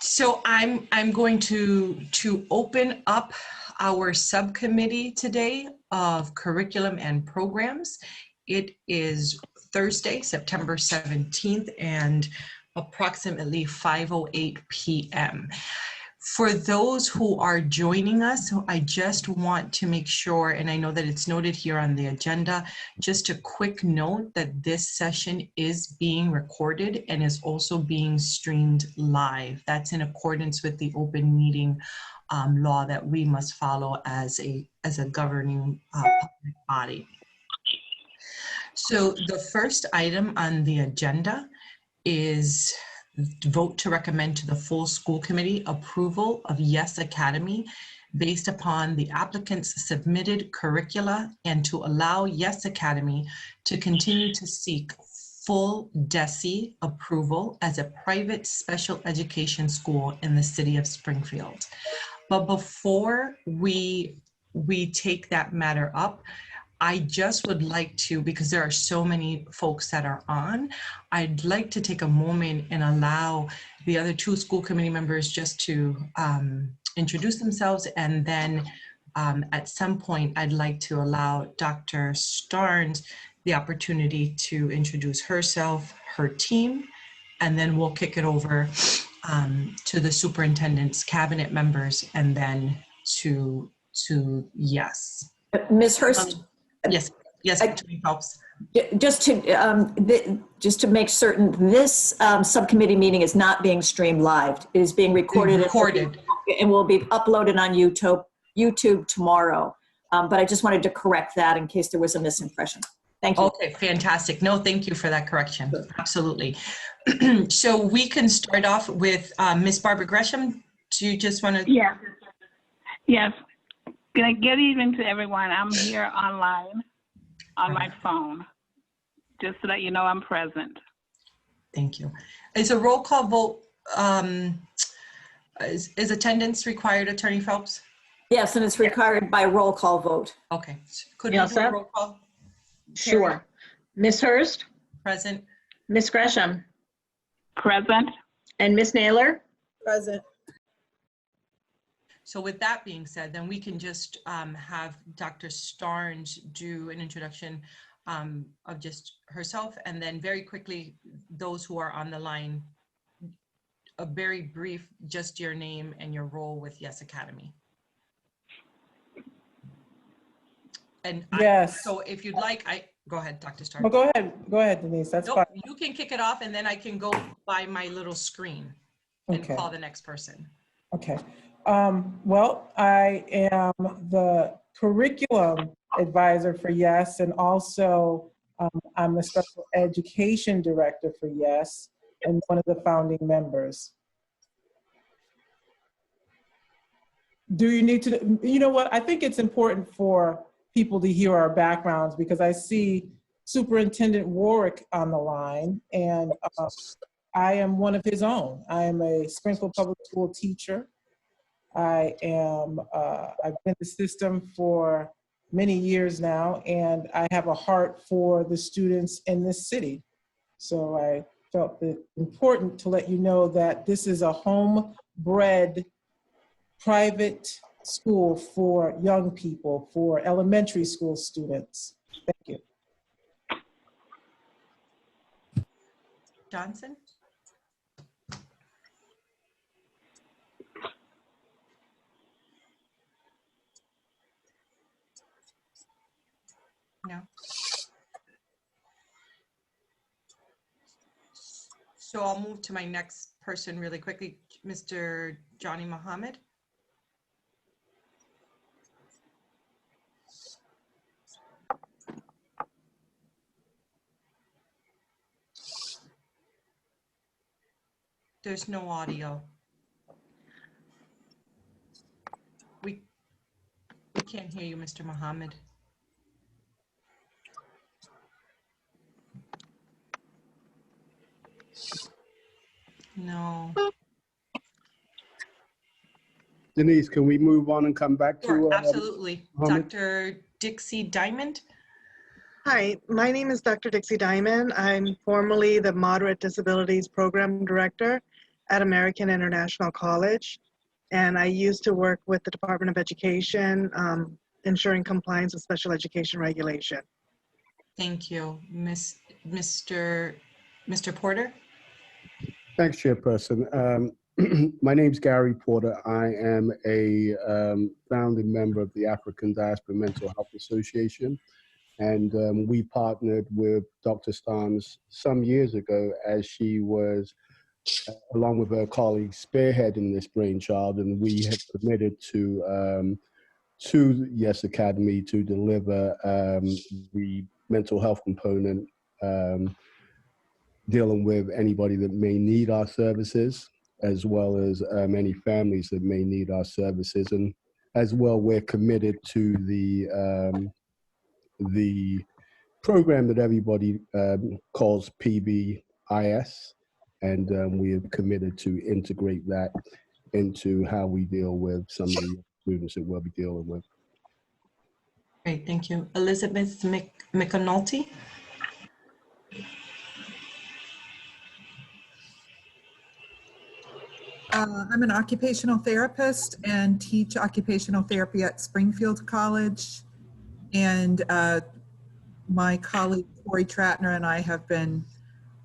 So I'm going to open up our subcommittee today of curriculum and programs. It is Thursday, September 17th, and approximately 5:08 p.m. For those who are joining us, I just want to make sure, and I know that it's noted here on the agenda, just a quick note that this session is being recorded and is also being streamed live. That's in accordance with the open meeting law that we must follow as a governing public body. So the first item on the agenda is vote to recommend to the full school committee approval of Yes Academy based upon the applicant's submitted curricula and to allow Yes Academy to continue to seek full DESE approval as a private special education school in the city of Springfield. But before we take that matter up, I just would like to, because there are so many folks that are on, I'd like to take a moment and allow the other two school committee members just to introduce themselves. And then at some point, I'd like to allow Dr. Starnes the opportunity to introduce herself, her team, and then we'll kick it over to the superintendent's cabinet members and then to Yes. Ms. Hurst? Yes, Attorney Phelps. Just to make certain, this subcommittee meeting is not being streamed live. It is being recorded. And will be uploaded on YouTube tomorrow. But I just wanted to correct that in case there was a misimpression. Thank you. Okay, fantastic. No, thank you for that correction. Absolutely. So we can start off with Ms. Barbara Gresham. Do you just want to? Yeah. Yes. Good evening to everyone. I'm here online on my phone, just to let you know I'm present. Thank you. Is a roll call vote, is attendance required, Attorney Phelps? Yes, and it's required by roll call vote. Okay. Could we do a roll call? Sure. Ms. Hurst? Present. Ms. Gresham? Present. And Ms. Naylor? Present. So with that being said, then we can just have Dr. Starnes do an introduction of just herself, and then very quickly, those who are on the line, a very brief, just your name and your role with Yes Academy. And yes. So if you'd like, go ahead, Dr. Starnes. Well, go ahead, Denise. That's fine. You can kick it off, and then I can go by my little screen and call the next person. Okay. Well, I am the curriculum advisor for Yes, and also I'm the special education director for Yes, and one of the founding members. Do you need to, you know what, I think it's important for people to hear our backgrounds because I see Superintendent Warwick on the line, and I am one of his own. I am a Springfield Public School teacher. I've been in the system for many years now, and I have a heart for the students in this city. So I felt it important to let you know that this is a homebred private school for young people, for elementary school students. Thank you. Johnson? No. So I'll move to my next person really quickly, Mr. Johnny Muhammad. There's no audio. We can't hear you, Mr. Muhammad. No. Denise, can we move on and come back Sure, to? absolutely. Dr. Dixie Diamond. Hi, my name is Dr. Dixie Diamond. I'm formerly the Moderate Disabilities Program Director at American International College. And I used to work with the Department of Education, ensuring compliance with special education regulation. Thank you. Mr. Porter? Thanks, Chairperson. My name's Gary Porter. I am a founding member of the African Diaspora Mental Health Association. And we partnered with Dr. Stans some years ago as she was, along with her colleagues, spearheading this brainchild. And we have committed to Yes Academy to deliver the mental health component, dealing with anybody that may need our services, as well as any families that may need our services. And as well, we're committed to the program that everybody calls PBIS, and we have committed to integrate that into how we deal with some of the students that we'll be dealing with. Great, thank you. Elizabeth McAnulty? I'm an occupational therapist and teach occupational therapy at Springfield College. And my colleague, Corey Tratner, and I have been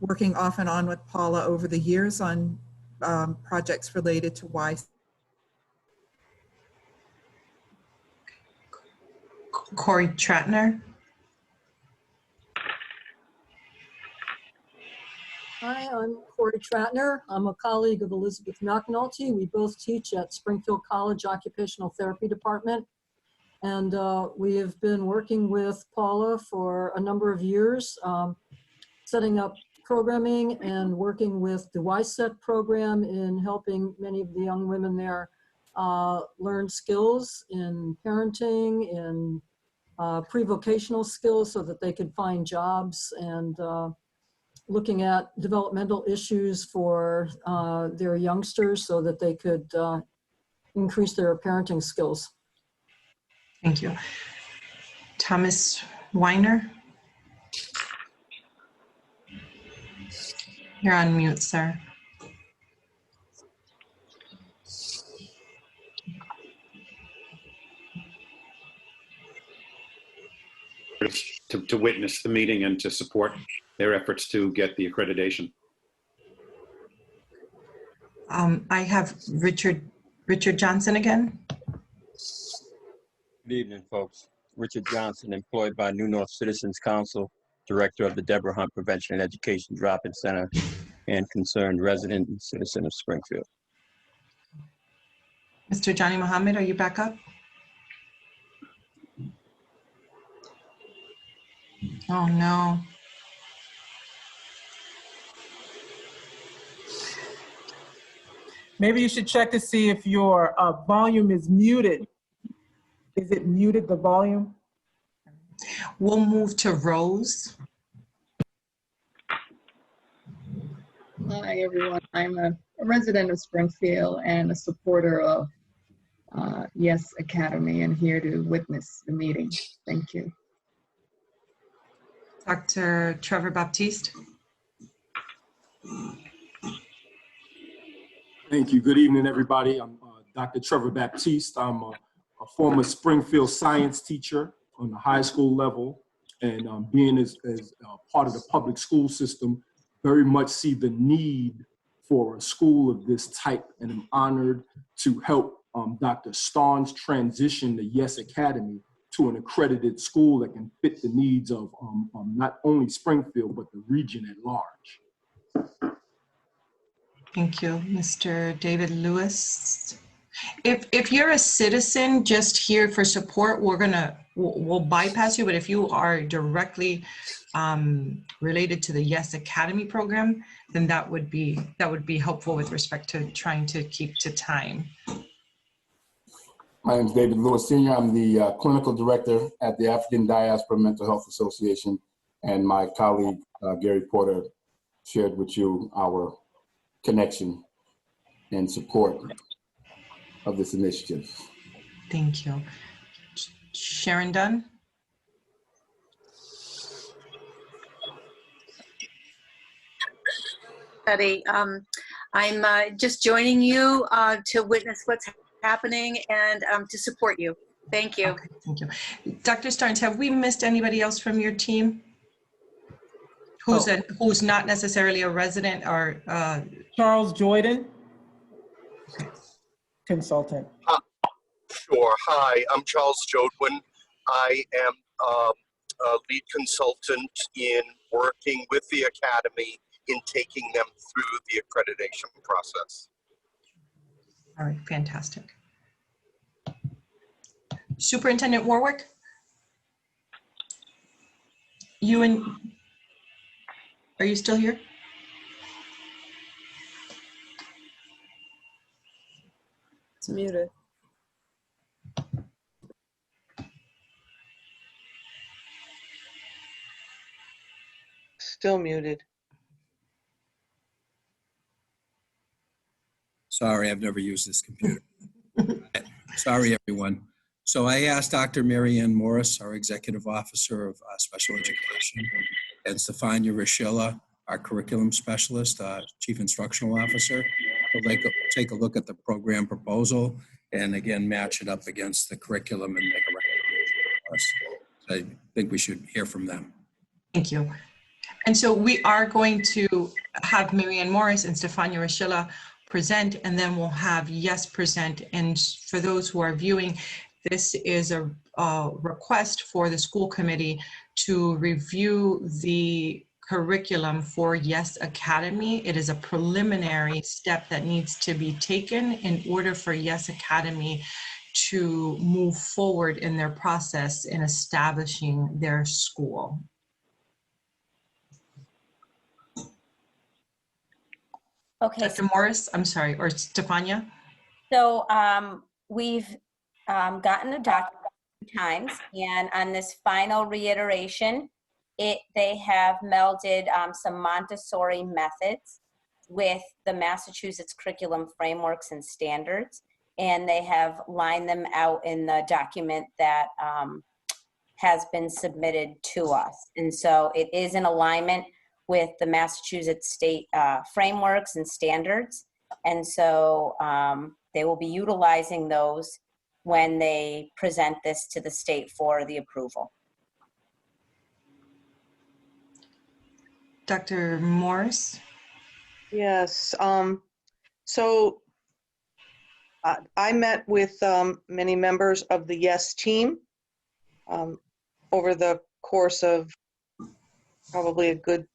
working off and on with Paula over the years on projects related to Y. Corey Tratner? Hi, I'm Corey Tratner. I'm a colleague of Elizabeth McAnulty. We both teach at Springfield College Occupational Therapy Department. And we have been working with Paula for a number of years, setting up programming and working with the YSET program in helping many of the young women there learn skills in parenting, in pre-vocational skills so that they could find jobs, and looking at developmental issues for their youngsters so that they could increase their parenting skills. Thank you. Thomas Weiner? You're on mute, sir. To witness the meeting and to support their efforts to get the accreditation. I have Richard Johnson again. Good evening, folks. Richard Johnson, employed by New North Citizens Council, Director of the Deborah Hunt Prevention and Education Drop-In Center, and concerned resident and citizen of Springfield. Mr. Johnny Mohammed, are you back up? Oh, no. Maybe you should check to see if your volume is muted. Is it muted, the volume? We'll move to Rose. Hi, everyone. I'm a resident of Springfield and a supporter of Yes Academy, and here to witness the meeting. Thank you. Dr. Trevor Baptiste. Thank you. Good evening, everybody. I'm Dr. Trevor Baptiste. I'm a former Springfield science teacher on the high school level, and being as part of the public school system, very much see the need for a school of this type, and I'm honored to help Dr. Starnes transition the Yes Academy to an accredited school that can fit the needs of not only Springfield, but the region at large. Thank you. Mr. David Lewis. If you're a citizen just here for support, we'll bypass you, but if you are directly related to the Yes Academy program, then that would be helpful with respect to trying to keep to time. My name is David Lewis Sr. I'm the clinical director at the African Diaspora Mental Health Association, and my colleague Gary Porter shared with you our connection and support of this initiative. Thank you. Sharon Dunn. I'm just joining you to witness what's happening and to support you. Thank you. Okay, thank you. Dr. Starnes, have we missed anybody else from your team? Who's not necessarily a resident or? Charles Jordan, consultant. Sure. Hi, I'm Charles Jodwin. I am a lead consultant in working with the Academy in taking them through the accreditation process. All right, fantastic. Superintendent Warwick? Are you still here? It's muted. Still muted. Sorry, I've never used this computer. Sorry, everyone. So I asked Dr. Mary Ann Morris, our Executive Officer of Special Education, and Stefania Rashilla, our Curriculum Specialist, Chief Instructional Officer, to take a look at the program proposal and again, match it up against the curriculum and make a recommendation for us. So I think we should hear from them. Thank you. And so we are going to have Mary Ann Morris and Stefania Rashilla present, and then we'll have Yes present. And for those who are viewing, this is a request for the school committee to review the curriculum for Yes Academy. It is a preliminary step that needs to be taken in order for Yes Academy to move forward in their process in establishing their school. Okay. Dr. Morris, I'm sorry, or Stefania? So we've gotten a document a few times, and on this final reiteration, they have melded some Montessori methods with the Massachusetts curriculum frameworks and standards, and they have lined them out in the document that has been submitted to us. And so it is in alignment with the Massachusetts state frameworks and standards. And so they will be utilizing those when they present this to the state for the approval. Dr. Morris? Yes. So I met with many members of the Yes team over the course of probably a good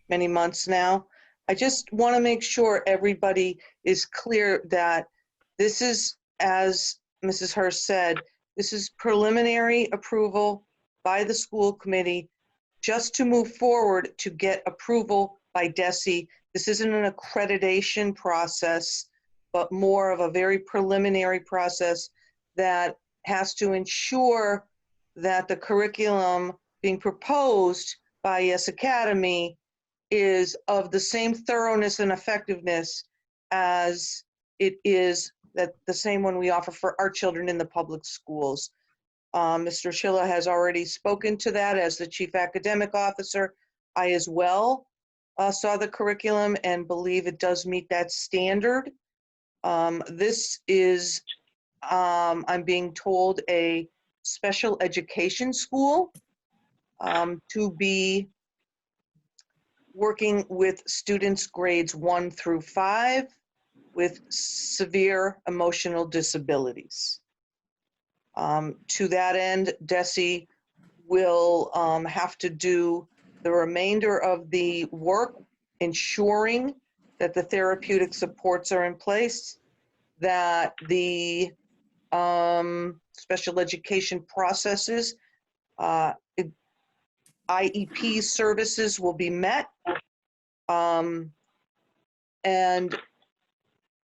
many months now. I just want to make sure everybody is clear that this is, as Mrs. Hurst said, this is preliminary approval by the school committee just to move forward to get approval by DESE. This isn't an accreditation process, but more of a very preliminary process that has to ensure that the curriculum being proposed by Yes Academy is of the same thoroughness and effectiveness as it is the same one we offer for our children in the public schools. Mr. Schiller has already spoken to that as the Chief Academic Officer. I as well saw the curriculum and believe it does meet that standard. This is, I'm being told, a special education school to be working with students grades 1 through 5 with severe emotional disabilities. To that end, DESE will have to do the remainder of the work ensuring that the therapeutic supports are in place, that the special education processes, IEP services will be met, and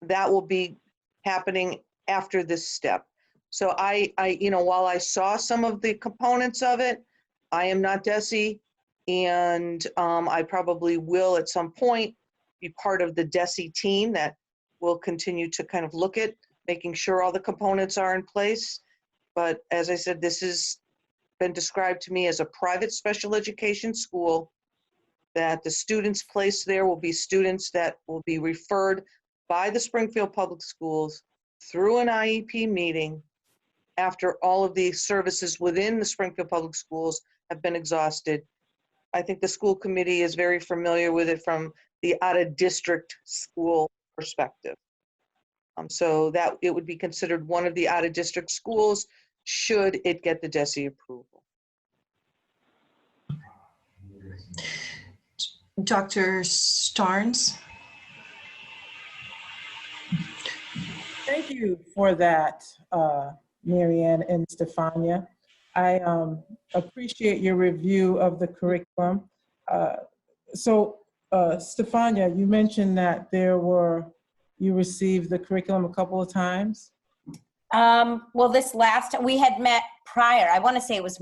that will be happening after this step. So I, while I saw some of the components of it, I am not DESE, and I probably will at some point be part of the DESE team that will continue to kind of look at making sure all the components are in place. But as I said, this has been described to me as a private special education school that the students placed there will be students that will be referred by the Springfield Public Schools through an IEP meeting after all of the services within the Springfield Public Schools have been exhausted. I think the school committee is very familiar with it from the out-of-district school perspective. So that it would be considered one of the out-of-district schools should it get the DESE approval. Dr. Starnes? Thank you for that, Marianne and Stefania. I appreciate your review of the curriculum. Stefania, you mentioned that you received the curriculum a couple of times. Well, this last, we had met prior. I want to say it was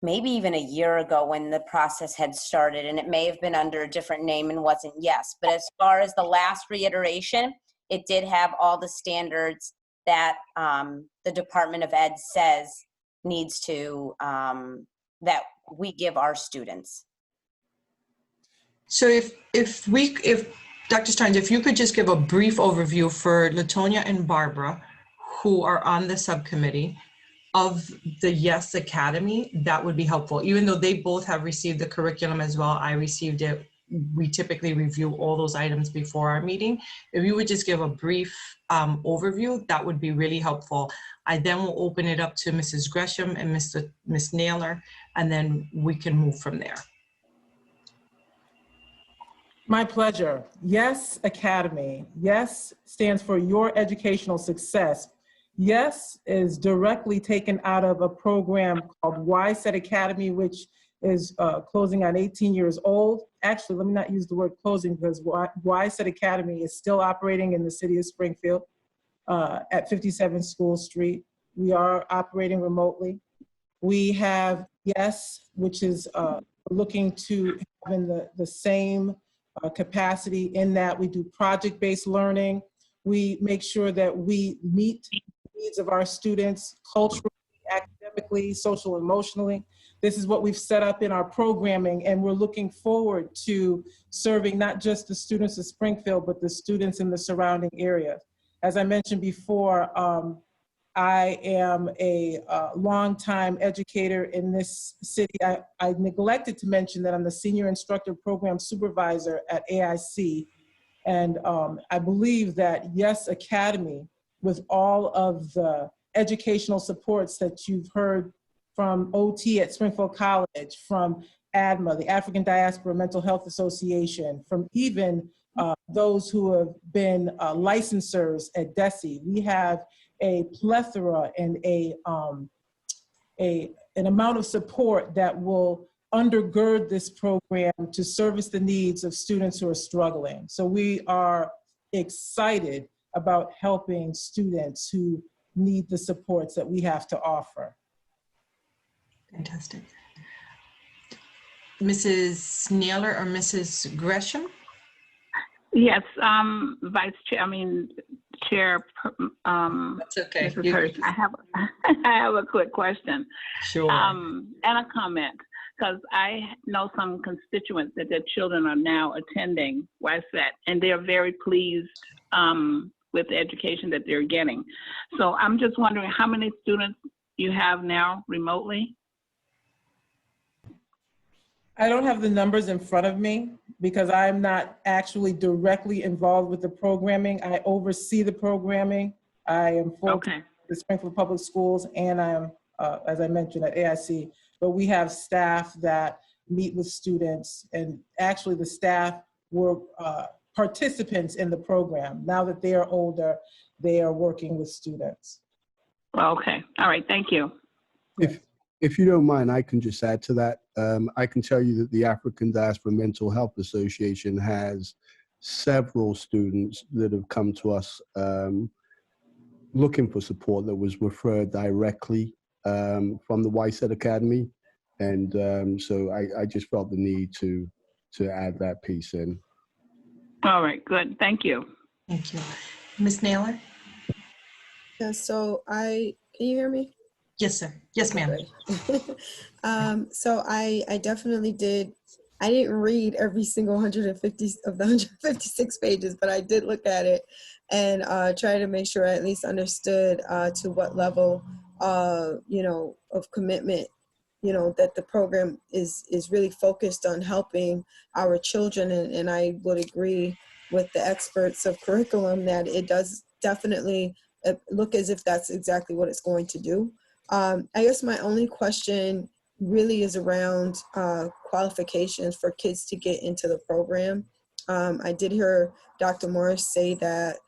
maybe even a year ago when the process had started, and it may have been under a different name and wasn't yes. But as far as the last reiteration, it did have all the standards that the Department of Ed says needs to, that we give our students. So if Dr. Steins, if you could just give a brief overview for Latonia and Barbara, who are on the subcommittee, of the Yes Academy, that would be helpful. Even though they both have received the curriculum as well, I received it. We typically review all those items before our meeting. If you would just give a brief overview, that would be really helpful. I then will open it up to Mrs. Gresham and Ms. Naylor, and then we can move from there. My pleasure. Yes Academy. Yes stands for Your Educational Success. Yes is directly taken out of a program called YSET Academy, which is closing on 18 years old. Actually, let me not use the word closing because YSET Academy is still operating in the city of Springfield at 57 School Street. We are operating remotely. We have Yes, which is looking to having the same capacity in that we do project-based learning. We make sure that we meet the needs of our students culturally, academically, social, emotionally. This is what we've set up in our programming, and we're looking forward to serving not just the students of Springfield, but the students in the surrounding area. As I mentioned before, I am a longtime educator in this city. I neglected to mention that I'm the Senior Instructor Program Supervisor at AIC. And I believe that Yes Academy, with all of the educational supports that you've heard from OT at Springfield College, from ADMA, the African Diaspora Mental Health Association, from even those who have been licensors at DESE, we have a plethora and an amount of support that will undergird this program to service the needs of students who are struggling. So we are excited about helping students who need the supports that we have to offer. Fantastic. Mrs. Naylor or Mrs. Gresham? Yes, Chair. That's okay. Mrs. Hurst, I have a quick question. Sure. And a comment, because I know some constituents that their children are now attending YSET, and they're very pleased with the education that they're getting. So I'm just wondering how many students you have now remotely? I don't have the numbers in front of me because I'm not actually directly involved with the programming. I oversee the programming. I am full-time at the Springfield Public Schools, and I'm, as I mentioned, at AIC. But we have staff that meet with students, and actually the staff were participants in the program. Now that they are older, they are working with students. Okay. All right. Thank you. If you don't mind, I can just add to that. I can tell you that the African Diaspora Mental Health Association has several students that have come to us looking for support that was referred directly from the YSET Academy. And so I just felt the need to add that piece in. All right, good. Thank you. Thank you. Ms. Naylor? Yeah, so can you hear me? Yes, sir. Yes, ma'am. So I definitely did I didn't read every single 150 of the 156 pages, but I did look at it and try to make sure I at least understood to what level, you know, of commitment, you know, that the program is really focused on helping our children. And I would agree with the experts of curriculum that it does definitely look as if that's exactly what it's going to do. I guess my only question really is around qualifications for kids to get into the program. I did hear Dr. Morris say that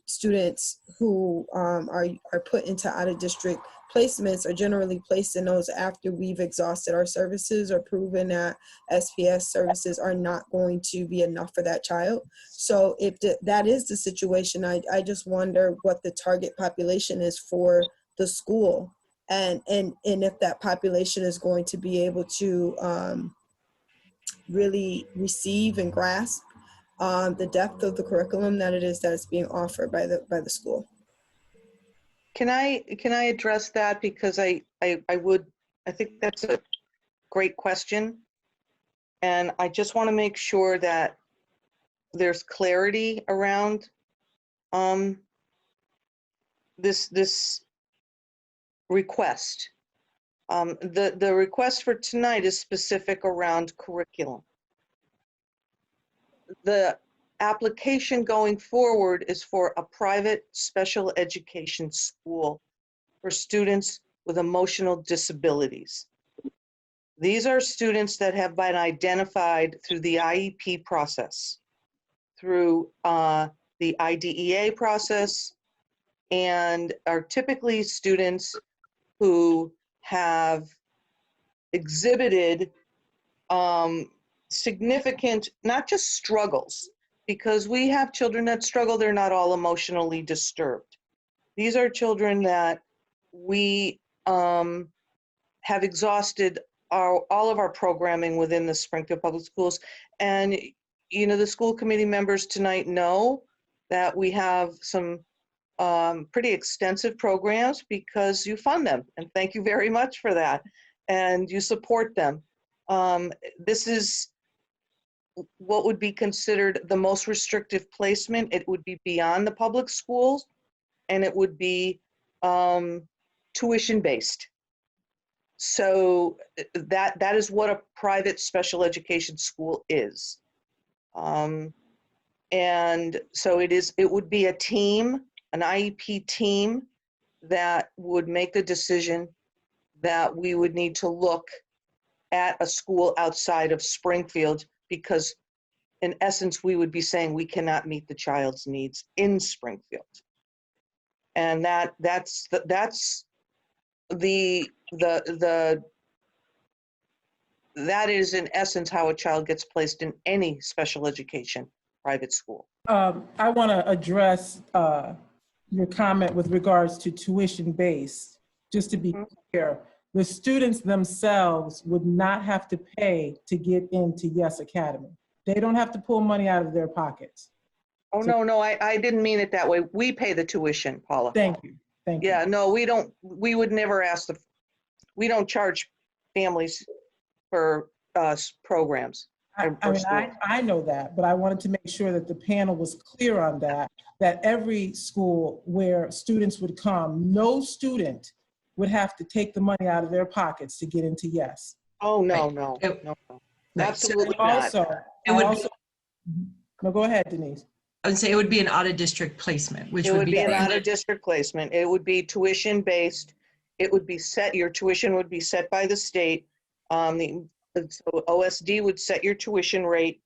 students who are put into out-of-district placements are generally placed in those after we've exhausted our services or proven that SPS services are not going to be enough for that child. So if that is the situation, I just wonder what the target population is for the school. And if that population is going to be able to really receive and grasp the depth of the curriculum that it is that is being offered by the school. Can I address that, because I think that's a great question, and I just want to make sure that there's clarity around this request. The request for tonight is specific around curriculum. The application going forward is for a private special education school for students with emotional disabilities. These are students that have been identified through the IEP process, through the IDEA process, and are typically students who have exhibited significant, not just struggles, because we have children that struggle, they're not all emotionally disturbed. These are children that we have exhausted all of our programming within the Springfield Public Schools. And, you know, the school committee members tonight know that we have some pretty extensive programs because you fund them. And thank you very much for that. And you support them. This is what would be considered the most restrictive placement. It would be beyond the public schools, and it would be tuition-based. So that is what a private special education school is. And so it would be a team, an IEP team, that would make the decision that we would need to look at a school outside of Springfield, because in essence, we would be saying we cannot meet the child's needs in Springfield. And that's that is in essence how a child gets placed in any special education private school. I want to address your comment with regards to tuition-based. Just to be clear, the students themselves would not have to pay to get into Yes Academy. They don't have to pull money out of their pockets. Oh, so, no, I didn't mean it that way. We pay the tuition, Paula. Thank you. Thank you. Yeah, no, we would never ask we don't charge families for programs. I know that, but I wanted to make sure that the panel was clear on that every school where students would come, no student would have to take the money out of their pockets to get into Yes. Oh, no, right. no. Absolutely not. No, go ahead, Denise. I would say it would be an out-of-district placement, which it would be an out-of-district placement. It would be tuition-based. It would be set, your tuition would be set by the state. So OSD would set your tuition rate,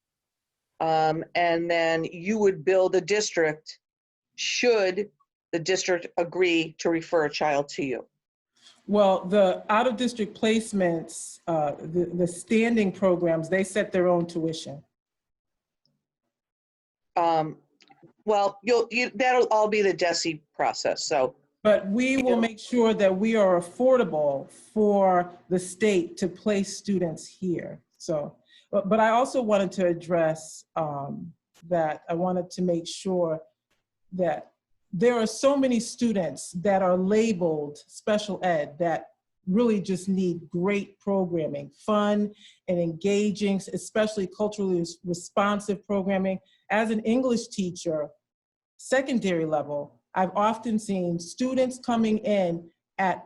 and then you would bill the district should the district agree to refer a child to you. Well, the out-of-district placements, the standing programs, they set their own tuition. Well, that'll all be the DESE process. So, but we will make sure that we are affordable for the state to place students here. So, but I also wanted to address that I wanted to make sure that there are so many students that are labeled special ed that really just need great programming, fun and engaging, especially culturally responsive programming. As an English teacher, secondary level, I've often seen students coming in at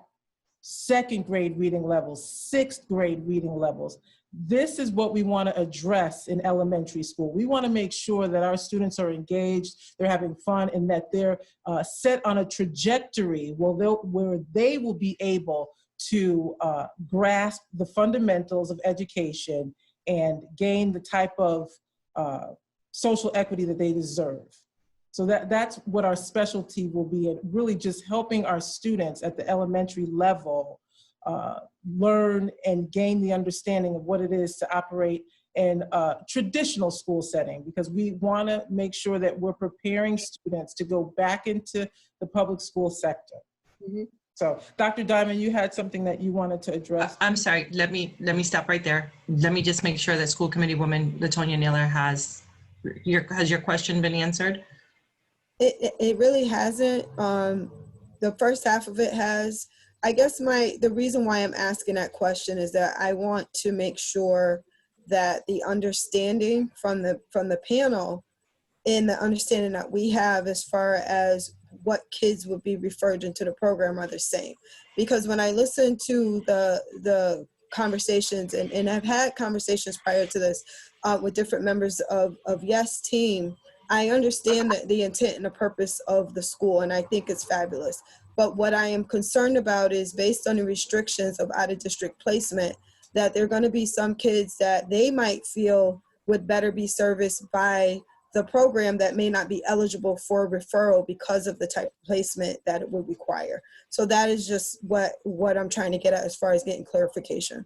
2nd grade reading levels, 6th grade reading levels. This is what we want to address in elementary school. We want to make sure that our students are engaged, they're having fun, and that they're set on a trajectory where they will be able to grasp the fundamentals of education and gain the type of social equity that they deserve. So that's what our specialty will be, and really just helping our students at the elementary level learn and gain the understanding of what it is to operate in a traditional school setting, because we want to make sure that we're preparing students to go back into the public school sector. Mm-hmm. So, Dr. Diamond, you had something that you wanted to address. I'm sorry. Let me stop right there. Let me just make sure that School Committee Woman Latonya Naylor has your question been answered? It really hasn't. The first half of it has. I guess the reason why I'm asking that question is that I want to make sure that the understanding from the panel and the understanding that we have as far as what kids would be referred into the program are the same. Because when I listen to the conversations, and I've had conversations prior to this with different members of YES team, I understand the intent and the purpose of the school, and I think it's fabulous. But what I am concerned about is, based on the restrictions of out-of-district placement, that there are going to be some kids that they might feel would better be serviced by the program that may not be eligible for referral because of the type of placement that it would require. So that is just what I'm trying to get at as far as getting clarification.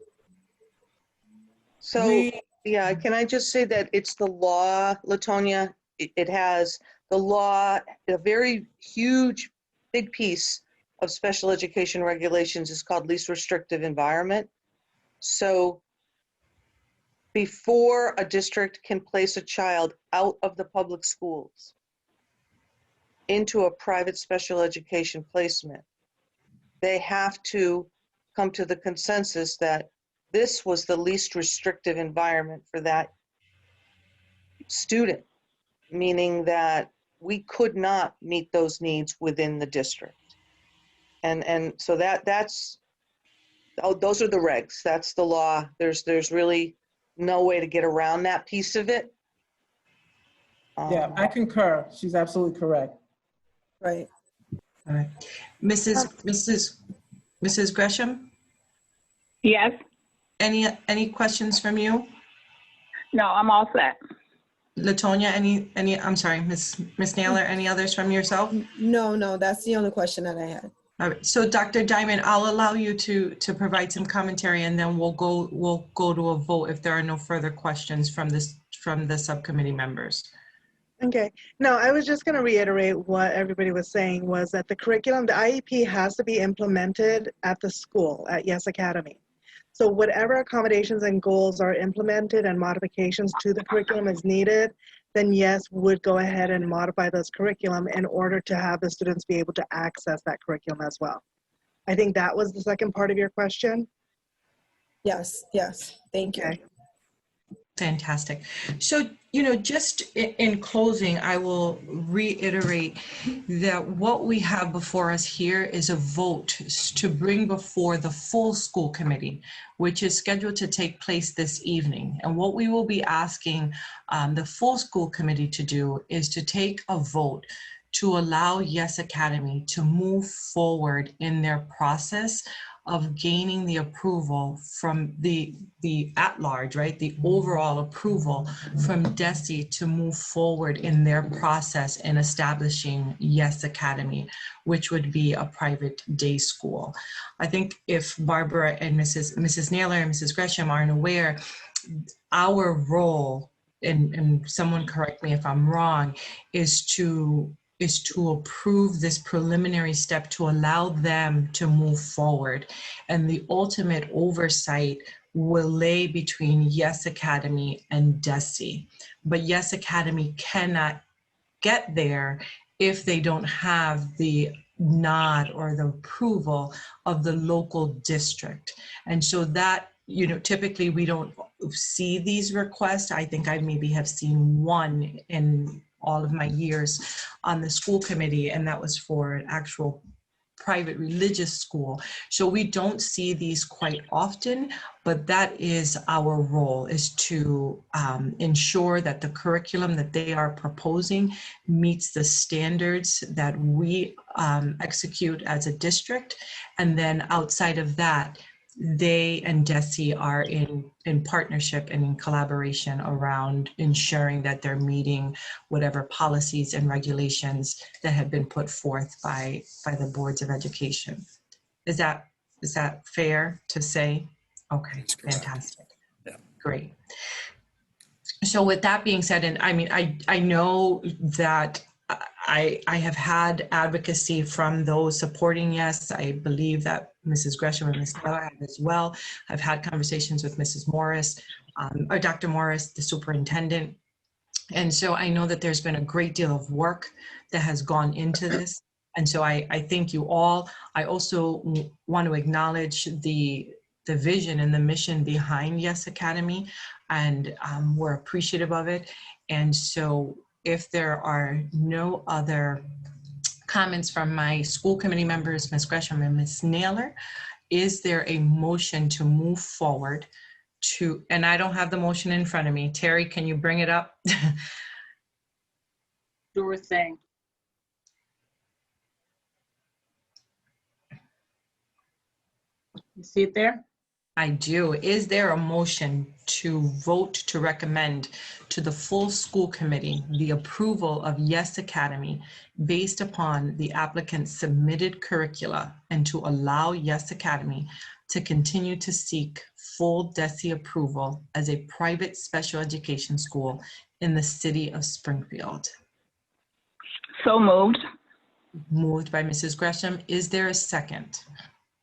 So, yeah, can I just say that it's the law, Latonya? It has the law, a very huge, big piece of special education regulations is called least restrictive environment. So before a district can place a child out of the public schools into a private special education placement, they have to come to the consensus that this was the least restrictive environment for that student, meaning that we could not meet those needs within the district. And so that's, those are the regs. That's the law. There's really no way to get around that piece of it. Yeah, I concur. She's absolutely correct. Right. All right. Mrs. Gresham? Yes. Any questions from you? No, I'm all set. Latonya, any, I'm sorry, Miss Naylor, any others from yourself? No, that's the only question that I had. All right, so Dr. Diamond, I'll allow you to provide some commentary, and then we'll go to a vote if there are no further questions from the subcommittee members. Okay. No, I was just going to reiterate what everybody was saying, was that the curriculum, the IEP has to be implemented at the school, at YES Academy. So whatever accommodations and goals are implemented and modifications to the curriculum is needed, then YES would go ahead and modify those curriculum in order to have the students be able to access that curriculum as well. I think that was the second part of your question. Yes, thank you. Fantastic. So, just in closing, I will reiterate that what we have before us here is a vote to bring before the full school committee, which is scheduled to take place this evening. And what we will be asking the full school committee to do is to take a vote to allow YES Academy to move forward in their process of gaining the approval from the at-large, right? The overall approval from DESE to move forward in their process in establishing YES Academy, which would be a private day school. I think if Barbara and Mrs. Naylor and Mrs. Gresham aren't aware, our role, and someone correct me if I'm wrong, is to approve this preliminary step to allow them to move forward. And the ultimate oversight will lay between YES Academy and DESE. But YES Academy cannot get there if they don't have the nod or the approval of the local district. And so that, you know, typically we don't see these requests. I think I maybe have seen one in all of my years on the school committee, and that was for an actual private religious school. So we don't see these quite often, but that is our role, is to ensure that the curriculum that they are proposing meets the standards that we execute as a district. And then outside of that, they and DESE are in partnership and in collaboration around ensuring that they're meeting whatever policies and regulations that have been put forth by the boards of education. Is that fair to say? Okay, fantastic. Yeah. Great. So with that being said, and I mean, I know that I have had advocacy from those supporting yes. I believe that Mrs. Gresham and Ms. Miller have as well. I've had conversations with Mrs. Morris, or Dr. Morris, the superintendent. And so I know that there's been a great deal of work that has gone into this. And so I thank you all. I also want to acknowledge the vision and the mission behind Yes Academy, and we're appreciative of it. And so if there are no other comments from my school committee members, Ms. Gresham and Ms. Naylor, is there a motion to move forward to, and I don't have the motion in front of me. Terry, can you bring it up? Sure thing. You see it there? I do. Is there a motion to vote to recommend to the full school committee the approval of Yes Academy based upon the applicant's submitted curricula, and to allow Yes Academy to continue to seek full DESE approval as a private special education school in the city of Springfield? So moved. Moved by Mrs. Gresham. Is there a second?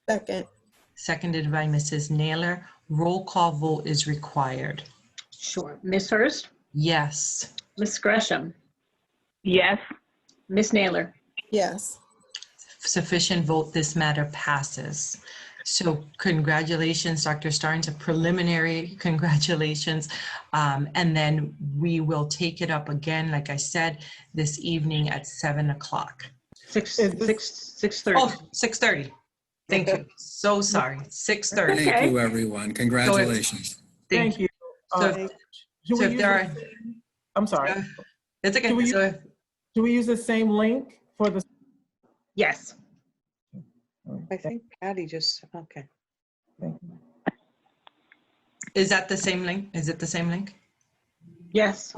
Second. Seconded by Mrs. Naylor. Roll call vote is required. Sure. Ms. Hurst? Yes. Ms. Gresham? Yes. Ms. Naylor? Yes. Sufficient vote, this matter passes. So congratulations, Dr. Starnes, a preliminary congratulations. And then we will take it up again, like I said, this evening at 7 o'clock. 6:30. Oh, 6:30. Thank you. So sorry. 6:30. Thank you, everyone. Congratulations. Thank you. So if there are, I'm sorry. it's okay. Do we use the same link for the? Yes. I think Patty just, okay. Is that the same link? Is it the same link? Yes.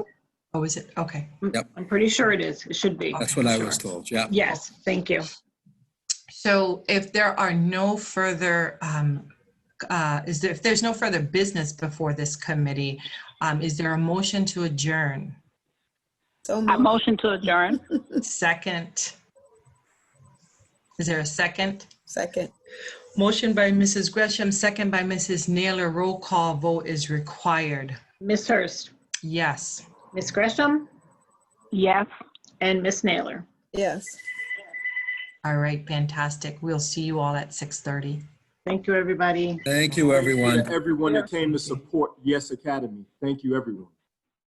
Oh, is it? Okay. Yep. I'm pretty sure it is. It should be. That's what I was told. Yeah. Yes. Thank you. So if there are no further, if there's no further business before this committee, is there a motion to adjourn? So I motion to adjourn. Second. Is there a second? Second. Motion by Mrs. Gresham, second by Mrs. Naylor. Roll call vote is required. Ms. Hurst? Yes. Ms. Gresham? Yes. And Ms. Naylor? Yes. All right, fantastic. We'll see you all at 6:30. Thank you, everybody. Thank you, everyone. Everyone that came to support Yes Academy. Thank you, everyone.